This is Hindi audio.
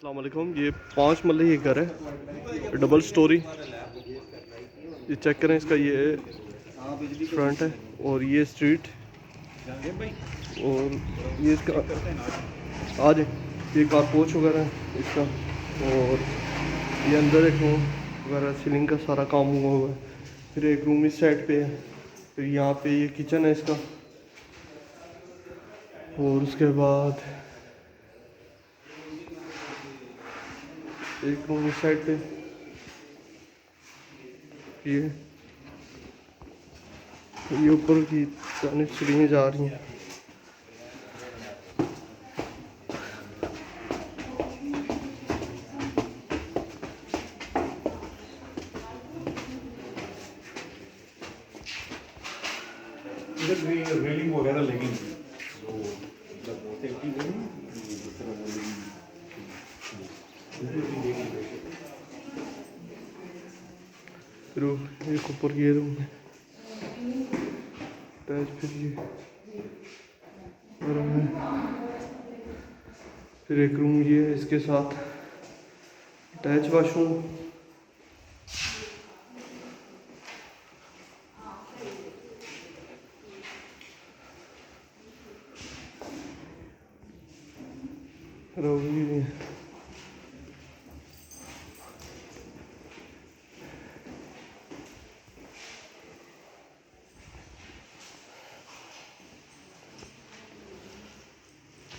अस्सलाम वालेकुम। ये 5 मरले ये घर है, डबल स्टोरी। ये चेक करें, इसका ये फ्रंट है और ये स्ट्रीट और ये इसका आज ये कारपोच वगैरह है इसका। और ये अंदर एक रूम वगैरह सीलिंग का सारा काम हुआ हुआ है। फिर एक रूम इस साइड पे है। फिर यहाँ पे ये किचन है इसका। और उसके बाद एक रूम इस साइड पे, ये ऊपर की जाने सीढ़ियाँ जा रही हैं। इधर भी रेलिंग वगैरह लगी हुई है, तो मतलब सेफ्टी नहीं जिस तरह फिर एक ऊपर ये रूम है अटैच। फिर ये रूम है। फिर एक रूम ये है इसके साथ अटैच वाशरूम। रूम